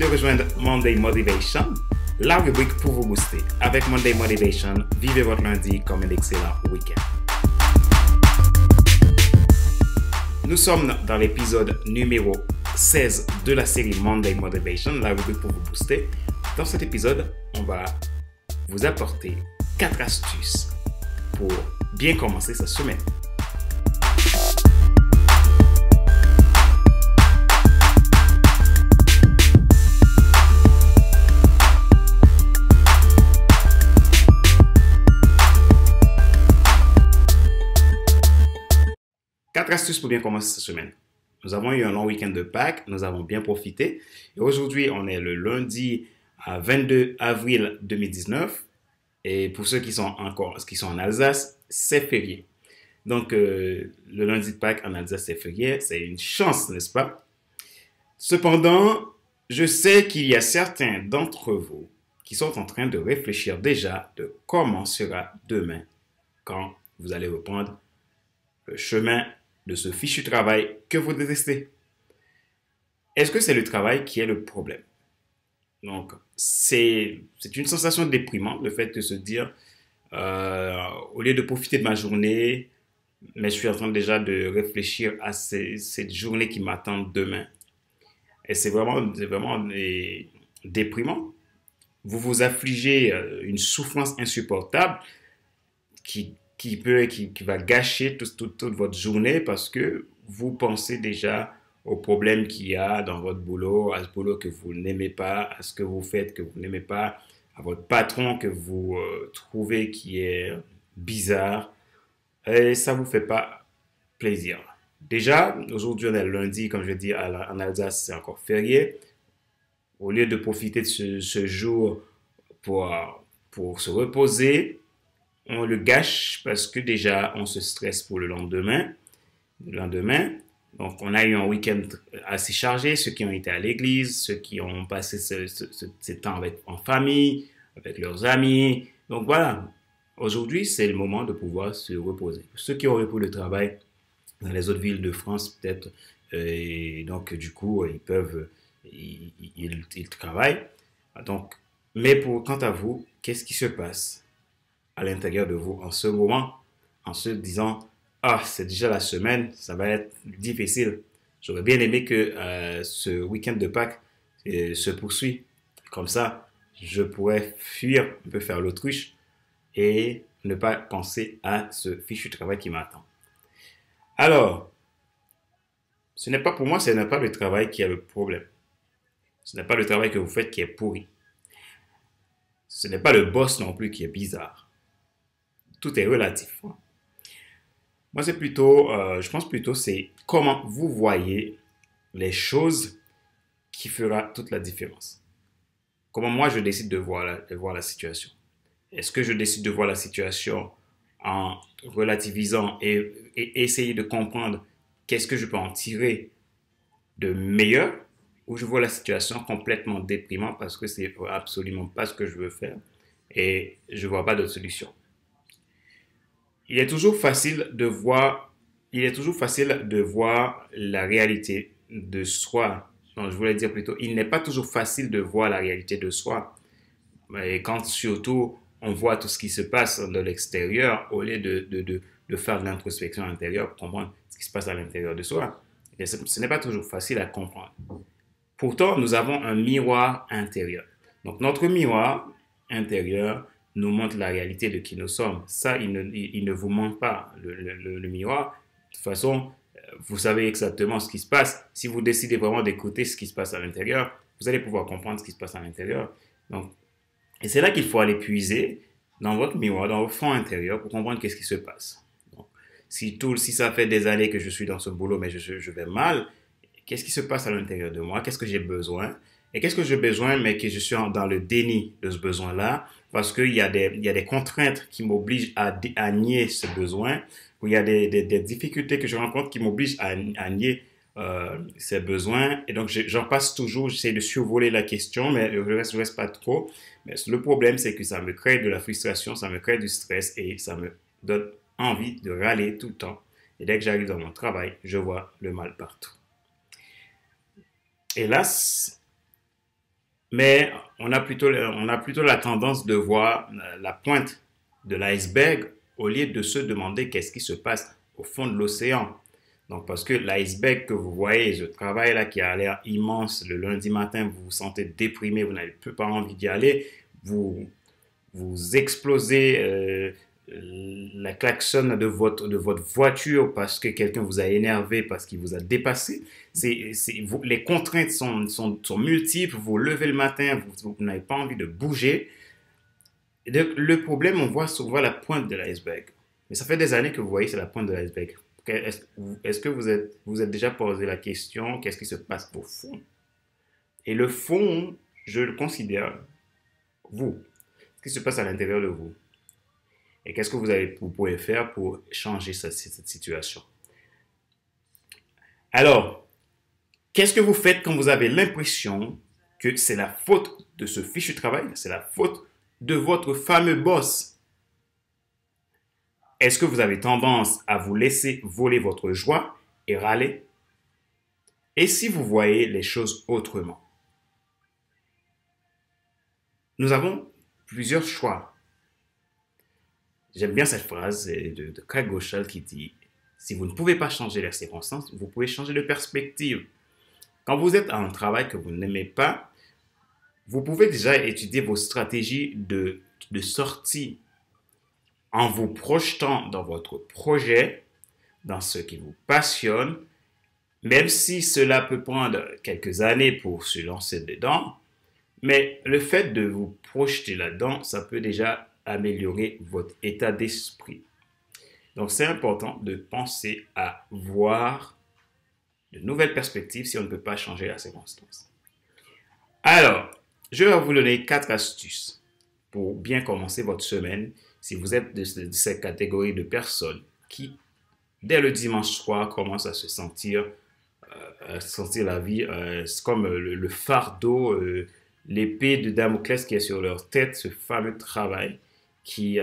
de rejoindre Monday Motivation, la rubrique pour vous booster. Avec Monday Motivation, vivez votre lundi comme un excellent week-end. Nous sommes dans l'épisode numéro 16 de la série Monday Motivation, la rubrique pour vous booster. Dans cet épisode, on va vous apporter 4 astuces pour bien commencer sa semaine. Quatre astuces pour bien commencer cette semaine. Nous avons eu un long week-end de Pâques, nous avons bien profité. Et aujourd'hui, on est le lundi 22 avril 2019. Et pour ceux qui sont en Alsace, c'est férié. Donc, le lundi de Pâques en Alsace, c'est férié. C'est une chance, n'est-ce pas? Cependant, je sais qu'il y a certains d'entre vous qui sont en train de réfléchir déjà de comment sera demain quand vous allez reprendre le chemin de ce fichu travail que vous détestez. Est-ce que c'est le travail qui est le problème? Donc, c'est une sensation déprimante, le fait de se dire, au lieu de profiter de ma journée, mais je suis en train déjà de réfléchir à cette journée qui m'attend demain. Et c'est vraiment déprimant. Vous vous affligez une souffrance insupportable qui va gâcher toute votre journée parce que vous pensez déjà aux problèmes qu'il y a dans votre boulot, à ce boulot que vous n'aimez pas, à ce que vous faites que vous n'aimez pas, à votre patron que vous trouvez qui est bizarre, et ça ne vous fait pas plaisir. Déjà, aujourd'hui on est lundi, comme je dis, en Alsace c'est encore férié. Au lieu de profiter de ce jour pour se reposer, on le gâche parce que déjà on se stresse pour le lendemain. Donc on a eu un week-end assez chargé, ceux qui ont été à l'église, ceux qui ont passé ce temps en famille, avec leurs amis. Donc voilà, aujourd'hui c'est le moment de pouvoir se reposer. Ceux qui ont repris le travail dans les autres villes de France peut-être, et donc du coup ils travaillent. Donc, mais quant à vous, qu'est-ce qui se passe à l'intérieur de vous en ce moment, en se disant « Ah, c'est déjà la semaine, ça va être difficile. J'aurais bien aimé que ce week-end de Pâques se poursuive. Comme ça, je pourrais fuir, un peu faire l'autruche et ne pas penser à ce fichu travail qui m'attend. » Alors, pour moi, ce n'est pas le travail qui a le problème. Ce n'est pas le travail que vous faites qui est pourri. Ce n'est pas le boss non plus qui est bizarre. Tout est relatif. Moi, je pense plutôt, c'est comment vous voyez les choses qui fera toute la différence. Comment moi, je décide de voir la situation. Est-ce que je décide de voir la situation en relativisant et essayer de comprendre qu'est-ce que je peux en tirer de meilleur, ou je vois la situation complètement déprimante parce que c'est absolument pas ce que je veux faire et je vois pas d'autre solution. Il est toujours facile de voir la réalité de soi. Non, je voulais dire plutôt, il n'est pas toujours facile de voir la réalité de soi. Et quand surtout on voit tout ce qui se passe de l'extérieur, au lieu de faire de l'introspection intérieure pour comprendre ce qui se passe à l'intérieur de soi, et ce n'est pas toujours facile à comprendre. Pourtant, nous avons un miroir intérieur. Donc, notre miroir intérieur nous montre la réalité de qui nous sommes. Ça, il ne vous manque pas, le miroir. De toute façon, vous savez exactement ce qui se passe. Si vous décidez vraiment d'écouter ce qui se passe à l'intérieur, vous allez pouvoir comprendre ce qui se passe à l'intérieur. Donc, et c'est là qu'il faut aller puiser dans votre miroir, dans votre fond intérieur pour comprendre qu'est-ce qui se passe. Donc, si ça fait des années que je suis dans ce boulot, mais je vais mal, qu'est-ce qui se passe à l'intérieur de moi? Qu'est-ce que j'ai besoin? Et qu'est-ce que j'ai besoin, mais que je suis dans le déni de ce besoin-là, parce qu'il y a des contraintes qui m'obligent à nier ce besoin, ou il y a des difficultés que je rencontre qui m'obligent à nier ces besoins. Et donc, j'en passe toujours, j'essaie de survoler la question, mais je reste pas trop. Mais le problème, c'est que ça me crée de la frustration, ça me crée du stress et ça me donne envie de râler tout le temps. Et dès que j'arrive dans mon travail, je vois le mal partout. Hélas, Mais on a plutôt la tendance de voir la pointe de l'iceberg au lieu de se demander qu'est-ce qui se passe au fond de l'océan. Donc, parce que l'iceberg que vous voyez, ce travail-là qui a l'air immense, le lundi matin, vous vous sentez déprimé, vous n'avez plus pas envie d'y aller, vous, vous explosez la klaxon de votre voiture parce que quelqu'un vous a énervé, parce qu'il vous a dépassé. Les contraintes sont multiples, vous levez le matin, vous n'avez pas envie de bouger. Le problème, on voit souvent la pointe de l'iceberg. Mais ça fait des années que vous voyez, c'est la pointe de l'iceberg. Est-ce que vous êtes déjà posé la question, qu'est-ce qui se passe au fond? Et le fond, je le considère, vous. Ce qui se passe à l'intérieur de vous. Et qu'est-ce que vous pouvez faire pour changer cette situation? Alors, qu'est-ce que vous faites quand vous avez l'impression que c'est la faute de ce fichu travail, c'est la faute de votre fameux boss? Est-ce que vous avez tendance à vous laisser voler votre joie et râler? Et si vous voyez les choses autrement? Nous avons plusieurs choix. J'aime bien cette phrase de Craig Groeschel qui dit « Si vous ne pouvez pas changer les circonstances, vous pouvez changer de perspective. » Quand vous êtes à un travail que vous n'aimez pas, vous pouvez déjà étudier vos stratégies de sortie en vous projetant dans votre projet, dans ce qui vous passionne, même si cela peut prendre quelques années pour se lancer dedans. Mais le fait de vous projeter là-dedans, ça peut déjà améliorer votre état d'esprit. Donc, c'est important de penser à voir de nouvelles perspectives si on ne peut pas changer la circonstance. Alors, je vais vous donner 4 astuces pour bien commencer votre semaine si vous êtes de cette catégorie de personnes qui, dès le dimanche soir, commencent à se sentir la vie comme le fardeau, l'épée de Damoclès qui est sur leur tête, ce fameux travail qu'ils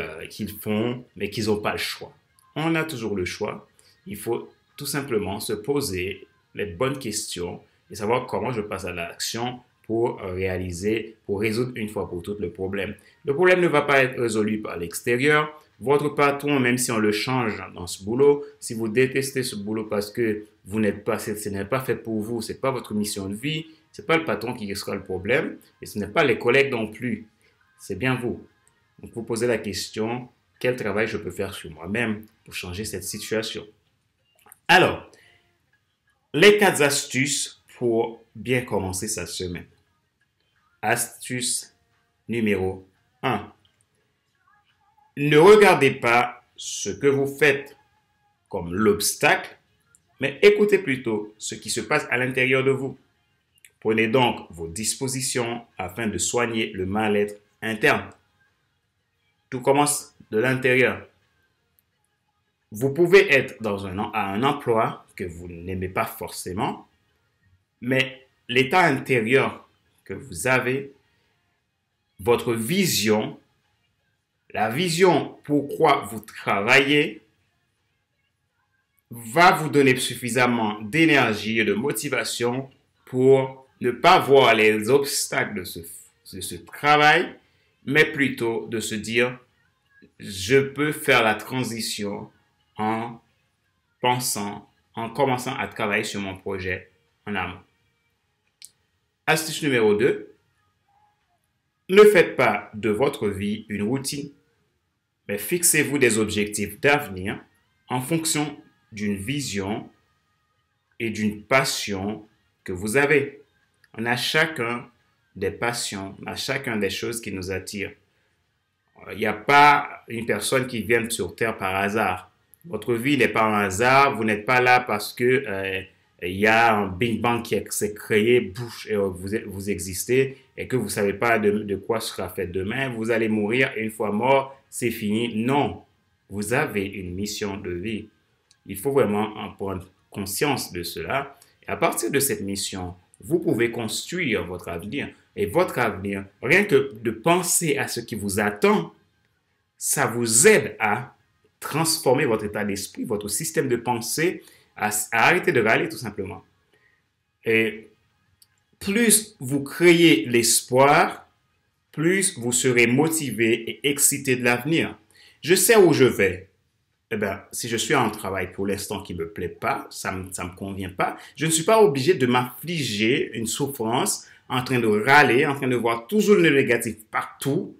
font, mais qu'ils n'ont pas le choix. On a toujours le choix. Il faut tout simplement se poser les bonnes questions et savoir comment je passe à l'action pour résoudre une fois pour toutes le problème. Le problème ne va pas être résolu par l'extérieur. Votre patron, même si on le change dans ce boulot, si vous détestez ce boulot parce que ce n'est pas fait pour vous, ce n'est pas votre mission de vie, ce n'est pas le patron qui sera le problème et ce n'est pas les collègues non plus. C'est bien vous. Donc, vous posez la question, quel travail je peux faire sur moi-même pour changer cette situation? Alors, les 4 astuces pour bien commencer sa semaine. Astuce numéro 1. Ne regardez pas ce que vous faites comme l'obstacle, mais écoutez plutôt ce qui se passe à l'intérieur de vous. Prenez donc vos dispositions afin de soigner le mal-être interne. Tout commence de l'intérieur. Vous pouvez être à un emploi que vous n'aimez pas forcément, mais l'état intérieur que vous avez, votre vision, la vision pourquoi vous travaillez, va vous donner suffisamment d'énergie et de motivation pour ne pas voir les obstacles de ce travail, mais plutôt de se dire, je peux faire la transition en en commençant à travailler sur mon projet en amont. Astuce numéro 2, ne faites pas de votre vie une routine, mais fixez-vous des objectifs d'avenir en fonction d'une vision et d'une passion que vous avez. On a chacun des passions, on a chacun des choses qui nous attirent. Il n'y a pas une personne qui vient sur Terre par hasard. Votre vie n'est pas un hasard. Vous n'êtes pas là parce que il y a un Big Bang qui s'est créé, bouche, et vous existez et que vous ne savez pas de quoi sera fait demain. Vous allez mourir et une fois mort, c'est fini. Non, vous avez une mission de vie. Il faut vraiment en prendre conscience de cela. Et à partir de cette mission, vous pouvez construire votre avenir. Et votre avenir, rien que de penser à ce qui vous attend, ça vous aide à transformer votre état d'esprit, votre système de pensée, à arrêter de râler tout simplement. Et Plus vous créez l'espoir, plus vous serez motivé et excité de l'avenir. Je sais où je vais. Eh bien, si je suis en travail pour l'instant qui ne me plaît pas, ça me convient pas, je ne suis pas obligé de m'affliger une souffrance en train de râler, en train de voir toujours le négatif partout,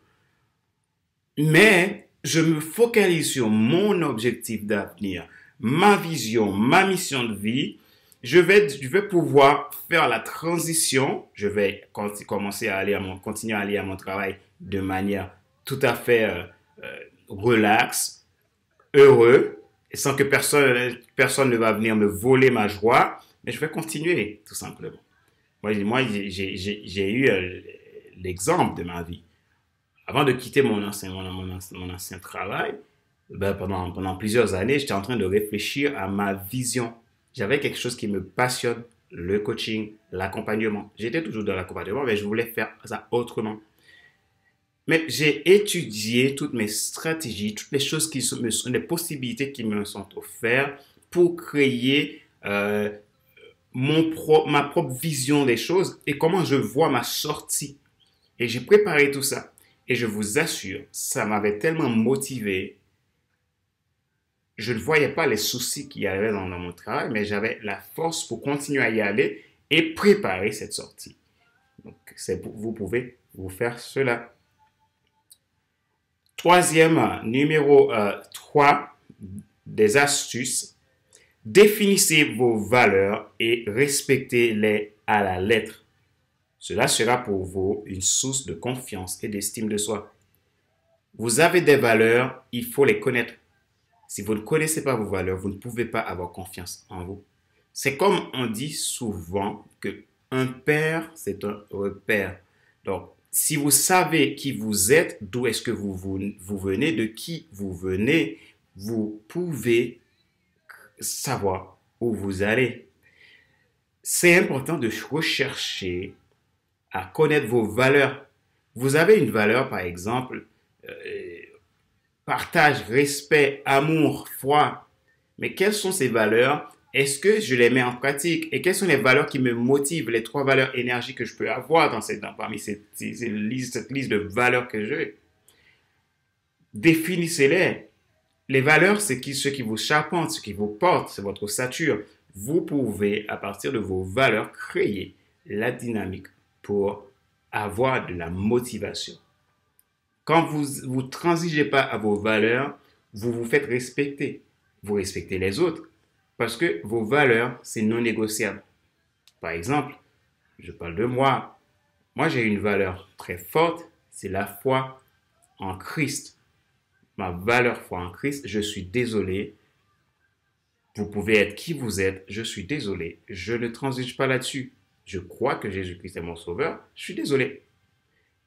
mais je me focalise sur mon objectif d'avenir, ma vision, ma mission de vie. Je vais pouvoir faire la transition. Je vais commencer à continuer à aller à mon travail de manière tout à fait relaxe, heureux, et sans que personne ne va venir me voler ma joie. Mais je vais continuer, tout simplement. Moi j'ai eu l'exemple de ma vie. Avant de quitter mon ancien travail, ben pendant plusieurs années, j'étais en train de réfléchir à ma vision. J'avais quelque chose qui me passionne, le coaching, l'accompagnement. J'étais toujours dans l'accompagnement, mais je voulais faire ça autrement. Mais j'ai étudié toutes mes stratégies, toutes les choses les possibilités qui me sont offertes pour créer ma propre vision des choses et comment je vois ma sortie. Et j'ai préparé tout ça. Et je vous assure, ça m'avait tellement motivé. Je ne voyais pas les soucis qu'il y avait dans mon travail, mais j'avais la force pour continuer à y aller et préparer cette sortie. Donc, vous pouvez vous faire cela. Troisième, numéro 3, des astuces. Définissez vos valeurs et respectez-les à la lettre. Cela sera pour vous une source de confiance et d'estime de soi. Vous avez des valeurs, il faut les connaître. Si vous ne connaissez pas vos valeurs, vous ne pouvez pas avoir confiance en vous. C'est comme on dit souvent que un père, c'est un repère. Donc, si vous savez qui vous êtes, d'où est-ce que vous venez, de qui vous venez, vous pouvez savoir où vous allez. C'est important de rechercher à connaître vos valeurs. Vous avez une valeur, par exemple, partage, respect, amour, foi. Mais quelles sont ces valeurs? Est-ce que je les mets en pratique? Et quelles sont les valeurs qui me motivent, les 3 valeurs énergie que je peux avoir parmi cette liste de valeurs que j'ai? Définissez-les. Les valeurs, c'est ce qui vous charpente, ce qui vous porte, c'est votre ossature. Vous pouvez, à partir de vos valeurs, créer la dynamique pour avoir de la motivation. Quand vous ne transigez pas à vos valeurs, vous vous faites respecter. Vous respectez les autres parce que vos valeurs, c'est non négociable. Par exemple, je parle de moi. Moi, j'ai une valeur très forte, c'est la foi en Christ. Ma valeur foi en Christ, je suis désolé. Vous pouvez être qui vous êtes, je suis désolé. Je ne transige pas là-dessus. Je crois que Jésus-Christ est mon sauveur, je suis désolé.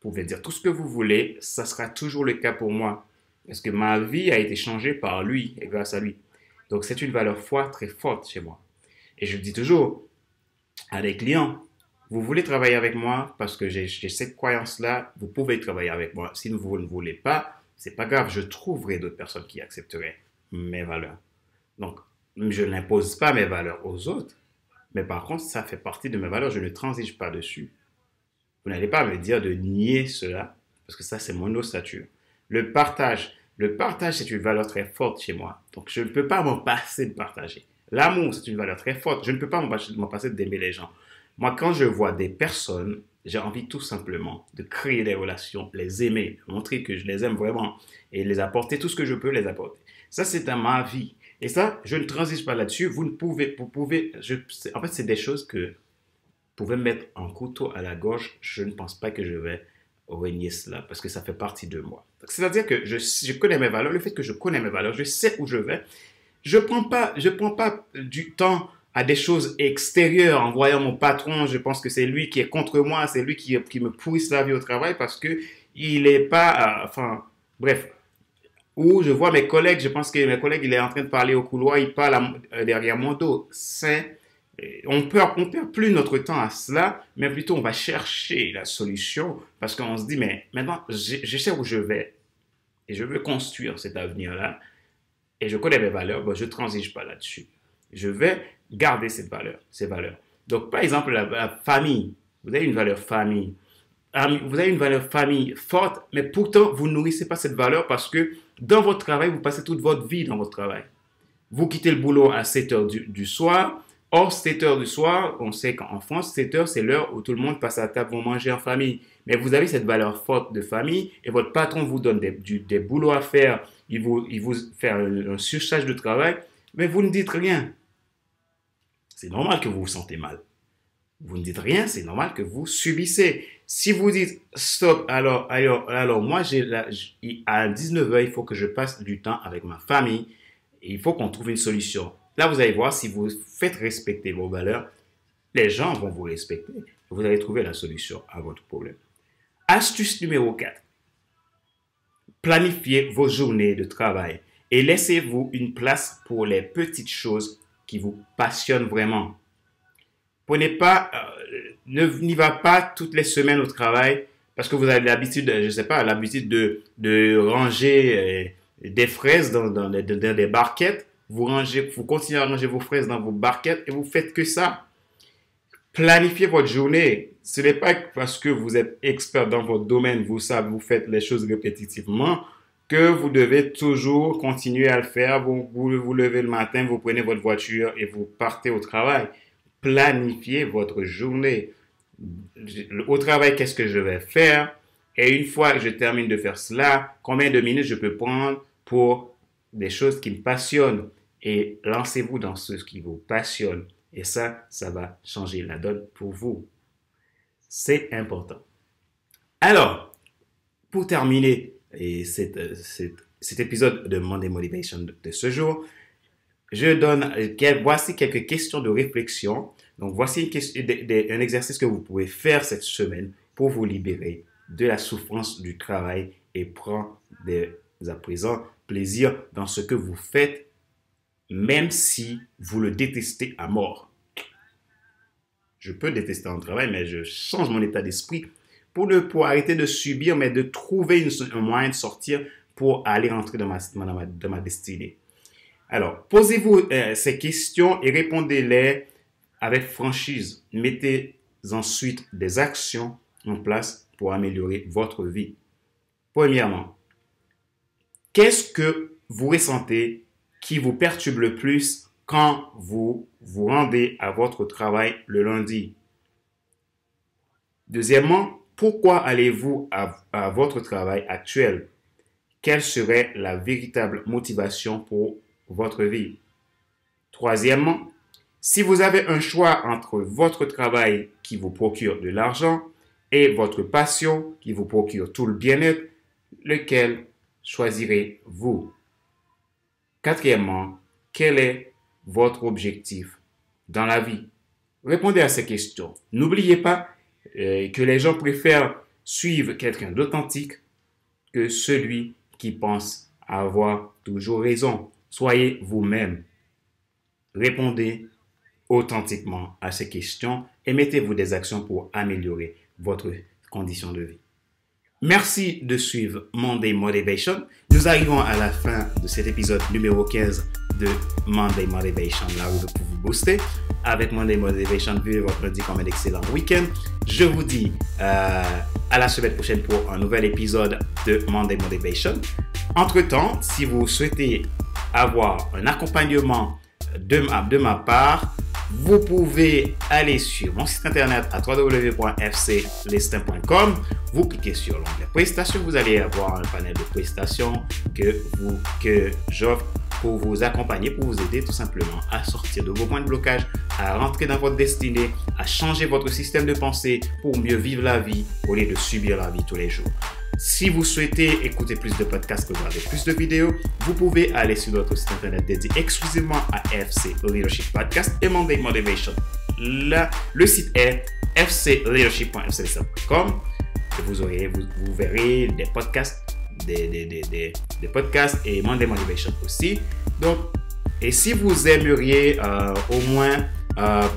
Vous pouvez dire tout ce que vous voulez, ça sera toujours le cas pour moi. Parce que ma vie a été changée par lui et grâce à lui. Donc c'est une valeur foi très forte chez moi. Et je dis toujours à des clients, vous voulez travailler avec moi parce que j'ai cette croyance-là, vous pouvez travailler avec moi. Si vous ne voulez pas, c'est pas grave, je trouverai d'autres personnes qui accepteraient mes valeurs. Donc, je n'impose pas mes valeurs aux autres, mais par contre, ça fait partie de mes valeurs, je ne transige pas dessus. Vous n'allez pas me dire de nier cela, parce que ça, c'est mon ossature. Le partage, c'est une valeur très forte chez moi. Donc, je ne peux pas m'en passer de partager. L'amour, c'est une valeur très forte. Je ne peux pas m'en passer d'aimer les gens. Moi, quand je vois des personnes, j'ai envie tout simplement de créer des relations, les aimer, montrer que je les aime vraiment et les apporter tout ce que je peux les apporter. Ça, c'est dans ma vie. Et ça, je ne transige pas là-dessus. En fait, c'est des choses que vous pouvez me mettre un couteau à la gorge. Je ne pense pas que je vais renier cela parce que ça fait partie de moi. C'est-à-dire que je connais mes valeurs. Le fait que je connais mes valeurs, je sais où je vais. Je prends pas du temps à des choses extérieures. En voyant mon patron, je pense que c'est lui qui est contre moi, c'est lui qui me pourrisse la vie au travail parce que il est pas, bref. Ou je vois mes collègues, je pense que mes collègues, il est en train de parler au couloir, il parle derrière mon dos. On perd plus notre temps à cela, mais plutôt on va chercher la solution parce qu'on se dit, mais maintenant, je sais où je vais et je veux construire cet avenir-là et je connais mes valeurs, je ne transige pas là-dessus. Je vais garder ces valeurs. Donc, par exemple, la famille. vous avez une valeur famille. Vous avez une valeur famille forte, mais pourtant, vous ne nourrissez pas cette valeur parce que dans votre travail, vous passez toute votre vie dans votre travail. Vous quittez le boulot à 7 heures du soir. Or, 7 heures du soir, on sait qu'en France, 7 heures, c'est l'heure où tout le monde passe à table, vont manger en famille. Mais vous avez cette valeur forte de famille et votre patron vous donne des boulots à faire. Il vous fait un surcharge de travail, mais vous ne dites rien. C'est normal que vous vous sentez mal. Vous ne dites rien, c'est normal que vous subissez. Si vous dites stop, alors moi, à 19 heures, il faut que je passe du temps avec ma famille. Et il faut qu'on trouve une solution. Là, vous allez voir, si vous faites respecter vos valeurs, les gens vont vous respecter. Vous allez trouver la solution à votre problème. Astuce numéro 4. Planifiez vos journées de travail et laissez-vous une place pour les petites choses qui vous passionnent vraiment. Prenez pas, n'y va pas toutes les semaines au travail parce que vous avez l'habitude, je sais pas, l'habitude de ranger des fraises dans des barquettes. Vous continuez à ranger vos fraises dans vos barquettes et vous faites que ça. Planifiez votre journée. Ce n'est pas parce que vous êtes expert dans votre domaine, vous faites les choses répétitivement, que vous devez toujours continuer à le faire. Vous vous levez le matin, vous prenez votre voiture et vous partez au travail. Planifiez votre journée. Au travail, qu'est-ce que je vais faire? Et une fois que je termine de faire cela, combien de minutes je peux prendre pour des choses qui me passionnent? Et lancez-vous dans ce qui vous passionne. Et ça va changer la donne pour vous. C'est important. Alors, pour terminer cet épisode de Monday Motivation de ce jour, voici quelques questions de réflexion. Donc, voici un exercice que vous pouvez faire cette semaine pour vous libérer de la souffrance du travail et prendre à présent plaisir dans ce que vous faites, même si vous le détestez à mort. Je peux détester mon travail, mais je change mon état d'esprit pour arrêter de subir, mais de trouver un moyen de sortir pour aller rentrer dans ma destinée. Alors, posez-vous ces questions et répondez-les avec franchise. Mettez ensuite des actions en place pour améliorer votre vie. Premièrement, qu'est-ce que vous ressentez qui vous perturbe le plus quand vous vous rendez à votre travail le lundi? Deuxièmement, pourquoi allez-vous à votre travail actuel? Quelle serait la véritable motivation pour votre vie? Troisièmement, si vous avez un choix entre votre travail qui vous procure de l'argent et votre passion qui vous procure tout le bien-être, lequel choisirez-vous? Quatrièmement, quel est votre objectif dans la vie? Répondez à ces questions. N'oubliez pas que les gens préfèrent suivre quelqu'un d'authentique que celui qui pense avoir toujours raison. Soyez vous-même. Répondez authentiquement à ces questions et mettez-vous des actions pour améliorer votre condition de vie. Merci de suivre Monday Motivation. Nous arrivons à la fin de cet épisode numéro 15 de Monday Motivation, là où pour vous booster. Avec Monday Motivation, vivez votre lundi comme un excellent week-end. Je vous dis à la semaine prochaine pour un nouvel épisode de Monday Motivation. Entre-temps, si vous souhaitez avoir un accompagnement de ma part, vous pouvez aller sur mon site internet à www.fclestin.com. Vous cliquez sur l'onglet prestations. Vous allez avoir un panel de prestations que j'offre pour vous accompagner, pour vous aider tout simplement à sortir de vos points de blocage, à rentrer dans votre destinée, à changer votre système de pensée pour mieux vivre la vie au lieu de subir la vie tous les jours. Si vous souhaitez écouter plus de podcasts, regarder plus de vidéos, vous pouvez aller sur notre site internet dédié exclusivement à FC Leadership Podcast et Monday Motivation. Le site est fcleadership.fclestin.com et vous verrez des podcasts, des podcasts et Monday Motivation aussi. Donc, et si vous aimeriez au moins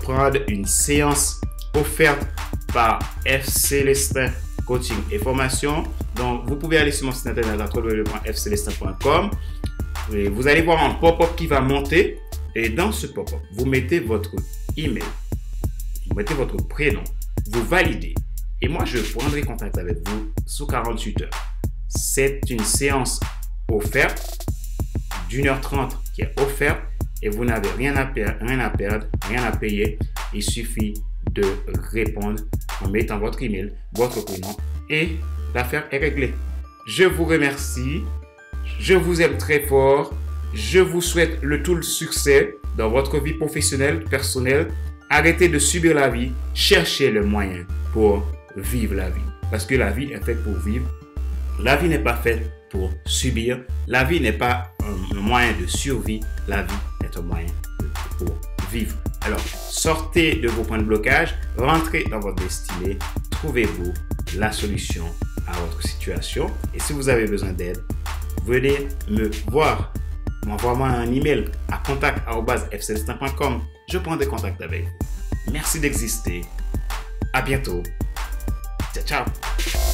prendre une séance offerte par FC Lestin Coaching et Formation, donc vous pouvez aller sur mon site internet à www.fclestin.com et vous allez voir un pop-up qui va monter et dans ce pop-up, vous mettez votre email, vous mettez votre prénom, vous validez. Et moi, je prendrai contact avec vous sous 48 heures. C'est une séance offerte d'1h30 qui est offerte et vous n'avez rien à perdre, rien à payer. Il suffit de répondre en mettant votre email, votre prénom et l'affaire est réglée. Je vous remercie. Je vous aime très fort. Je vous souhaite tout le succès dans votre vie professionnelle, personnelle. Arrêtez de subir la vie. Cherchez le moyen pour vivre la vie. Parce que la vie est faite pour vivre. La vie n'est pas faite pour subir. La vie n'est pas un moyen de survie. La vie est un moyen pour vivre. Alors, sortez de vos points de blocage. Rentrez dans votre destinée. Trouvez-vous la solution à votre situation. Et si vous avez besoin d'aide, venez me voir. Envoie-moi un email à contact@fcelestin.com. Je prendrai contact avec vous. Merci d'exister. À bientôt. Ciao, ciao.